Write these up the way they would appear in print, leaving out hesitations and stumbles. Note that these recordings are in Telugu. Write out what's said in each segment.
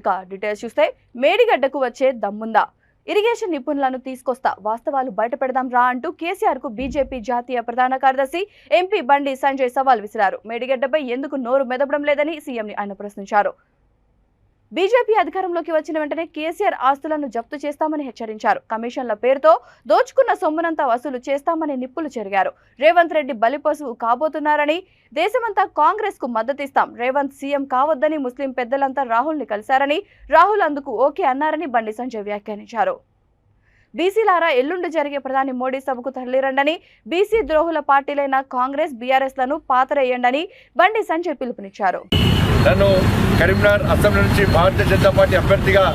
ఇక డీటెయిల్స్ చూస్తే మేడిగడ్డకు వచ్చే దమ్ముందా, ఇరిగేషన్ నిపుణులను తీసుకొస్తా, వాస్తవాలు బయటపెడదాం రా అంటూ కేసీఆర్ కు బీజేపీ జాతీయ ప్రధాన కార్యదర్శి ఎంపీ బండి సంజయ్ సవాల్ విసిరారు. మేడిగడ్డపై ఎందుకు నోరు మెదపడం లేదని సీఎంని ఆయన ప్రశ్నించారు. బీజేపీ అధికారంలోకి వచ్చిన వెంటనే కేసీఆర్ ఆస్తులను జప్తు చేస్తామని హెచ్చరించారు. కమిషన్ల పేరుతో దోచుకున్న సొమ్మునంతా వసూలు చేస్తామని నిప్పులు చెరిగారు. రేవంత్ రెడ్డి బలిపశువు కాబోతున్నారని, దేశమంతా కాంగ్రెస్ కు మద్దతిస్తాం, రేవంత్ సీఎం కావద్దని ముస్లిం పెద్దలంతా రాహుల్ ని కలిశారని, రాహుల్ అందుకు ఓకే అన్నారని బండి సంజయ్ వ్యాఖ్యానించారు. బీసీలారా ఎల్లుండి జరిగే ప్రధాని మోడీ సభకు తరలిరండని, బీసీ ద్రోహుల పార్టీలైన కాంగ్రెస్ బీఆర్ఎస్ లను పాతరేయండని బండి సంజయ్ పిలుపునిచ్చారు. నన్ను కరీంనగర్ అసెంబ్లీ నుంచి భారతీయ జనతా పార్టీ అభ్యర్థిగా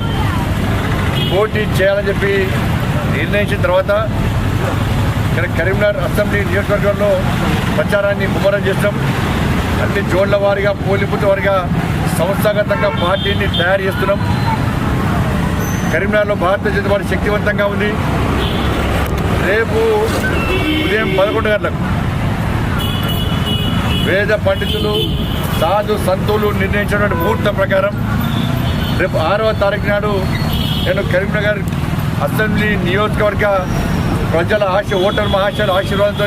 పోటీ చేయాలని చెప్పి నిర్ణయించిన తర్వాత ఇక్కడ కరీంనగర్ అసెంబ్లీ నియోజకవర్గంలో ప్రచారాన్ని ముమ్మరం చేస్తాం. అన్ని జోన్ల వారిగా, పోలింగ్ బూత్ వారిగా సంస్థాగతంగా పార్టీని తయారు చేస్తున్నాం. కరీంనగర్లో భారతీయ జనతా పార్టీ శక్తివంతంగా ఉంది. రేపు ఉదయం 11 గంటలకు వేద పండితులు, సాధు సంతులు నిర్ణయించినటువంటి ముహూర్తం ప్రకారం రేపు 6వ తారీఖు నాడు నేను కరీంనగర్ అసెంబ్లీ నియోజకవర్గ ప్రజల ఓటర్ మహాశయుల ఆశీర్వాదంతో,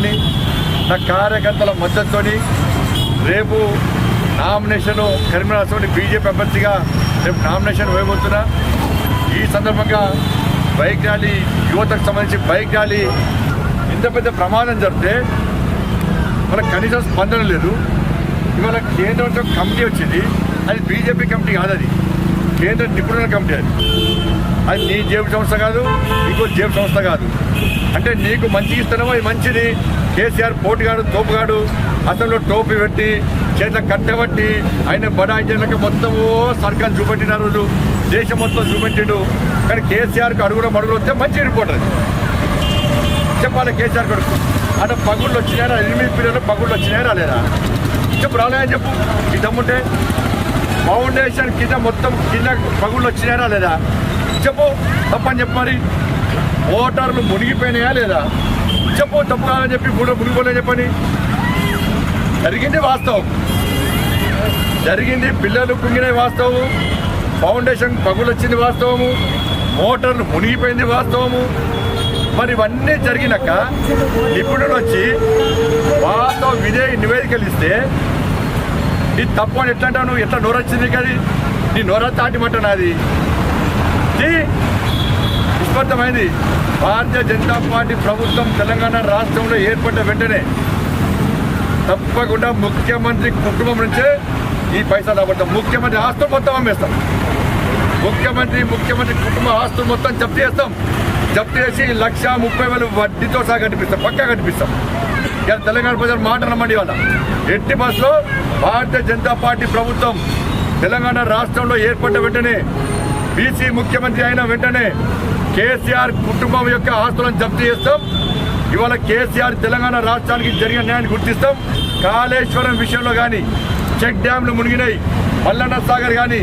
నా కార్యకర్తల మద్దతుతో రేపు నామినేషన్ కరీంనగర్ అసెంబ్లీ బీజేపీ అభ్యర్థిగా రేపు నామినేషన్ వేయబోతున్నా. ఈ సందర్భంగా బైక్ ర్యాలీ, యువతకు సంబంధించి బైక్ ర్యాలీ, ఇంత పెద్ద ప్రమాదం జరిగితే మనకు కనీసం స్పందన లేదు. ఇవాళ కేంద్రంతో కమిటీ వచ్చింది, అది బీజేపీ కమిటీ కాదు, అది కేంద్ర నిపుణుల కమిటీ. అది నీ జేబు సంస్థ కాదు, ఇంకో జేబు సంస్థ కాదు. అంటే నీకు మంచి ఇస్తున్నామో అది మంచిది. కేసీఆర్ పోటుగాడు, తోపుగాడు, అసలు టోపీ పెట్టి చేత కట్టబట్టి ఆయన బడాయిలకు మొత్తము సర్కారు చూపెట్టిన రోజు దేశం మొత్తం చూపెట్టిండు. కానీ కేసీఆర్కి అడుగులో వస్తే మంచి రిపోర్ట్ అది చెప్పాలి. కేసీఆర్ కొడుకు అంటే పగుళ్ళు వచ్చినాయా, 8 పిల్లలు పగుళ్ళు వచ్చినాయా రాలేదా చెప్పు, రాలేదని చెప్పు. ఈ దమ్ముంటే ఫౌండేషన్ కింద మొత్తం కింద పగుళ్ళు వచ్చినాయా లేదా చెప్పు, తప్పని చెప్పు. మరి ఓటర్లు మునిగిపోయినాయా లేదా చెప్పు, తప్పు కాదని చెప్పి మునిగిపోలే చెప్పని. జరిగింది వాస్తవం, జరిగింది. పిల్లలు కుంగినవి వాస్తవము, ఫౌండేషన్ పగులు వచ్చింది వాస్తవము, మోటార్లు మునిగిపోయింది వాస్తవము. మరి ఇవన్నీ జరిగినాక నిపుణులు వచ్చి వాస్తవ నివేదికలు ఇస్తే ఇది తప్పు అని ఎట్లా అంటావు? నువ్వు ఎట్లా నోరొచ్చింది కదా, నీ నోర తాటిమంటాను. అది నిష్పత్తమైంది. భారతీయ జనతా పార్టీ ప్రభుత్వం తెలంగాణ రాష్ట్రంలో ఏర్పడిన వెంటనే తప్పకుండా ముఖ్యమంత్రి కుటుంబం నుంచే ఈ పైసలు రాబడతాం. ముఖ్యమంత్రి ఆస్తులు మొత్తం అమ్మేస్తాం. ముఖ్యమంత్రి కుటుంబ ఆస్తులు మొత్తం జప్తు చేస్తాం. జప్తు చేసి 1,30,000 వడ్డీతో సహా కనిపిస్తాం, పక్కా కనిపిస్తాం. ఇలా తెలంగాణ ప్రజలు మాట నమ్మండి. వాళ్ళ ఎట్టి బస్సులో భారతీయ జనతా పార్టీ ప్రభుత్వం తెలంగాణ రాష్ట్రంలో ఏర్పడిన వెంటనే, బీసీ ముఖ్యమంత్రి అయిన వెంటనే కేసీఆర్ కుటుంబం యొక్క ఆస్తులను జప్తు చేస్తాం. ఇవాళ కేసీఆర్ తెలంగాణ రాష్ట్రానికి జరిగిన న్యాయాన్ని గుర్తిస్తాం. కాళేశ్వరం విషయంలో కానీ, చెక్ డ్యాంలు మునిగినాయి, మల్లన్న సాగర్ కానీ,